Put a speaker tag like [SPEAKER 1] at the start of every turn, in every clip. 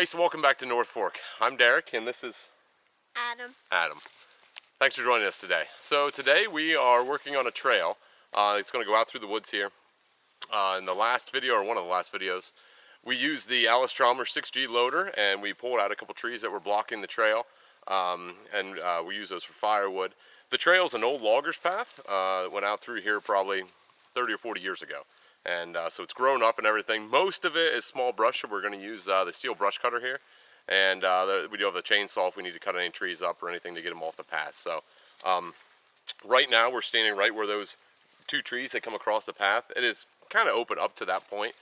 [SPEAKER 1] Hey, so welcome back to North Fork. I'm Derek, and this is Adam. Thanks for joining us today. So today we are working on a trail. It's going to go out through the woods here. In the last video, or one of the last videos, we used the Alice Trommler 6G loader, and we pulled out a couple trees that were blocking the trail, and we used those for firewood. The trail is an old logger's path. It went out through here probably 30 or 40 years ago. And so it's grown up and everything. Most of it is small brush, so we're going to use the Stihl Brushcutter here. And we do have a chainsaw if we need to cut any trees up or anything to get them off the path. So right now we're standing right where those two trees that come across the path. It is kind of open up to that point.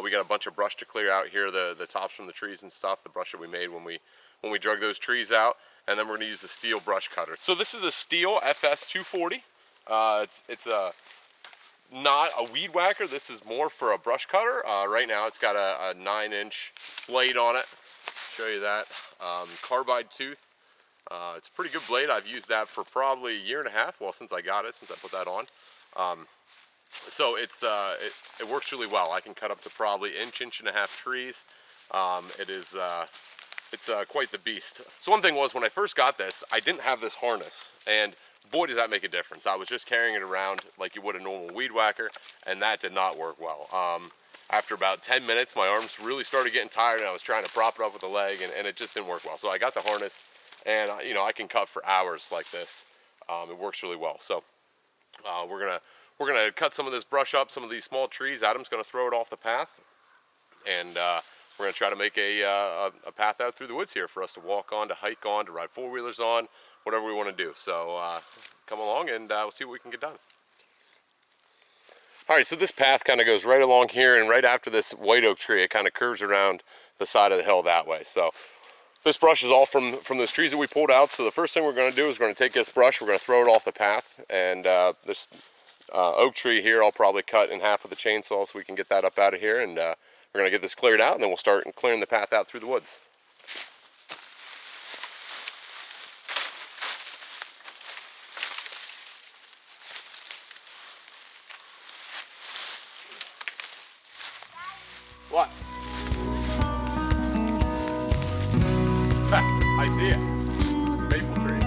[SPEAKER 1] We got a bunch of brush to clear out here, the tops from the trees and stuff, the brush that we made when we drug those trees out. And then we're going to use the Stihl Brushcutter. So this is a Stihl FS240. It's not a weed whacker. This is more for a brush cutter. Right now it's got a 9-inch blade on it. Show you that. Carbide tooth. It's a pretty good blade. I've used that for probably a year and a half, well, since I got it, since I put that on. So it works really well. I can cut up to probably inch and a half trees. It's quite the beast. So one thing was, when I first got this, I didn't have this harness, and boy does that make a difference. I was just carrying it around like you would a normal weed whacker, and that did not work well. After about 10 minutes, my arms really started getting tired, and I was trying to prop it up with a leg, and it just didn't work well. So I got the harness, and you know, I can cut for hours like this. It works really well. So we're gonna cut some of this brush up, some of these small trees. Adam's gonna throw it off the path, and we're gonna try to make a path out through the woods here for us to walk on, to hike on, to ride four-wheelers on, whatever we want to do. So come along and we'll see what we can get done. All right, so this path kind of goes right along here, and right after this white oak tree, it kind of curves around the side of the hill that way. So this brush is all from those trees that we pulled out. So the first thing we're going to do is we're going to take this brush, we're going to throw it off the path, and this oak tree here I'll probably cut in half with the chainsaw so we can get that up out of here, and we're going to get this cleared out, and then we'll start clearing the path out through the woods. What? I see it. Maple tree.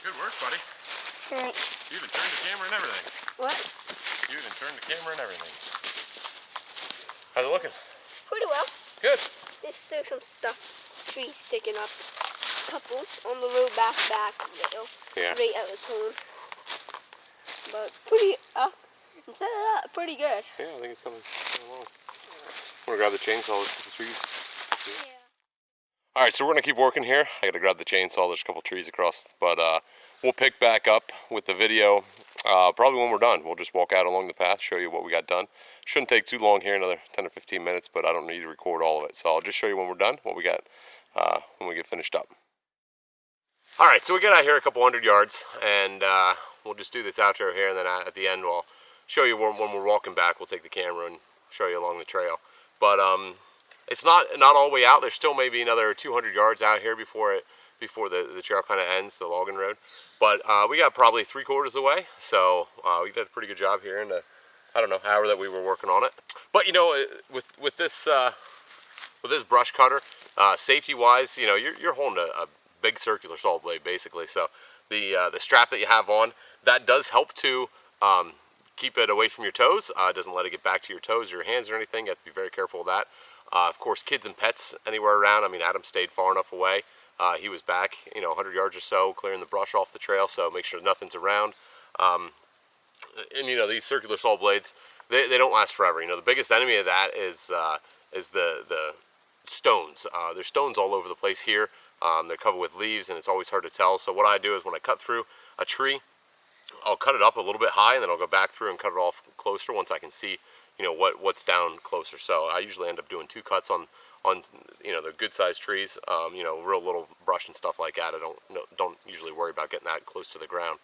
[SPEAKER 1] Good work, buddy.
[SPEAKER 2] Thanks.
[SPEAKER 1] You even turned the camera and everything.
[SPEAKER 2] What?
[SPEAKER 1] You even turned the camera and everything. How's it looking?
[SPEAKER 2] Pretty well.
[SPEAKER 1] Good.
[SPEAKER 2] There's still some stuff, trees sticking up. Couple on the road back little.
[SPEAKER 1] Yeah.
[SPEAKER 2] Right at the corner. But pretty, instead of that, pretty good.
[SPEAKER 1] Yeah, I think it's coming along. I'm gonna grab the chainsaw, let's get the trees.
[SPEAKER 2] Yeah.
[SPEAKER 1] Alright, so we're gonna keep working here. I gotta grab the chainsaw, there's a couple trees across, but we'll pick back up with the video probably when we're done. We'll just walk out along the path, show you what we got done. Shouldn't take too long here, another 10 or 15 minutes, but I don't need to record all of it. So I'll just show you when we're done, what we got when we get finished up. Alright, so we get out here a couple 100 yards, and we'll just do this outro here, and then at the end we'll show you when we're walking back. We'll take the camera and show you along the trail. But it's not all the way out. There's still maybe another 200 yards out here before the trail kind of ends, the logging road. But we got probably 3/4 of the way, so we did a pretty good job here in the, I don't know, hour that we were working on it. But you know, with this brush cutter, safety-wise, you know, you're holding a big circular saw blade basically. So the strap that you have on, that does help to keep it away from your toes. It doesn't let it get back to your toes or your hands or anything. You have to be very careful of that. Of course, kids and pets anywhere around. I mean, Adam stayed far enough away. He was back, you know, 100 yards or so, clearing the brush off the trail, so make sure nothing's around. And you know, these circular saw blades, they don't last forever. You know, the biggest enemy of that is the stones. There's stones all over the place here. They're covered with leaves, and it's always hard to tell. So what I do is when I cut through a tree, I'll cut it up a little bit high, and then I'll go back through and cut it off closer once I can see, you know, what's down closer. So I usually end up doing 2 cuts on you know, the good sized trees. You know, real little brush and stuff like that. I don't usually worry about getting that close to the ground.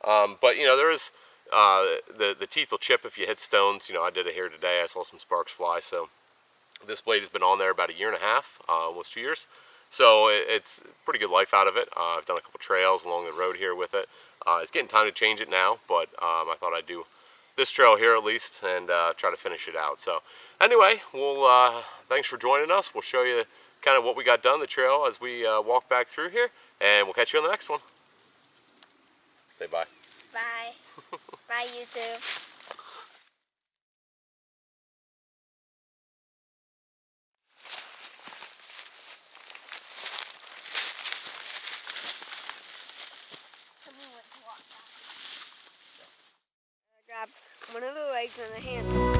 [SPEAKER 1] But you know, there is the teeth will chip if you hit stones. You know, I did it here today. I saw some sparks fly. So this blade has been on there about 1.5 years, almost 2 years. So it's pretty good life out of it. I've done a couple trails along the road here with it. It's getting time to change it now, but I thought I'd do this trail here at least and try to finish it out. So anyway, thanks for joining us. We'll show you kind of what we got done the trail as we walk back through here, and we'll catch you on the next one. Say bye.
[SPEAKER 2] Bye. Bye, YouTube. Grab one of the legs and the hand.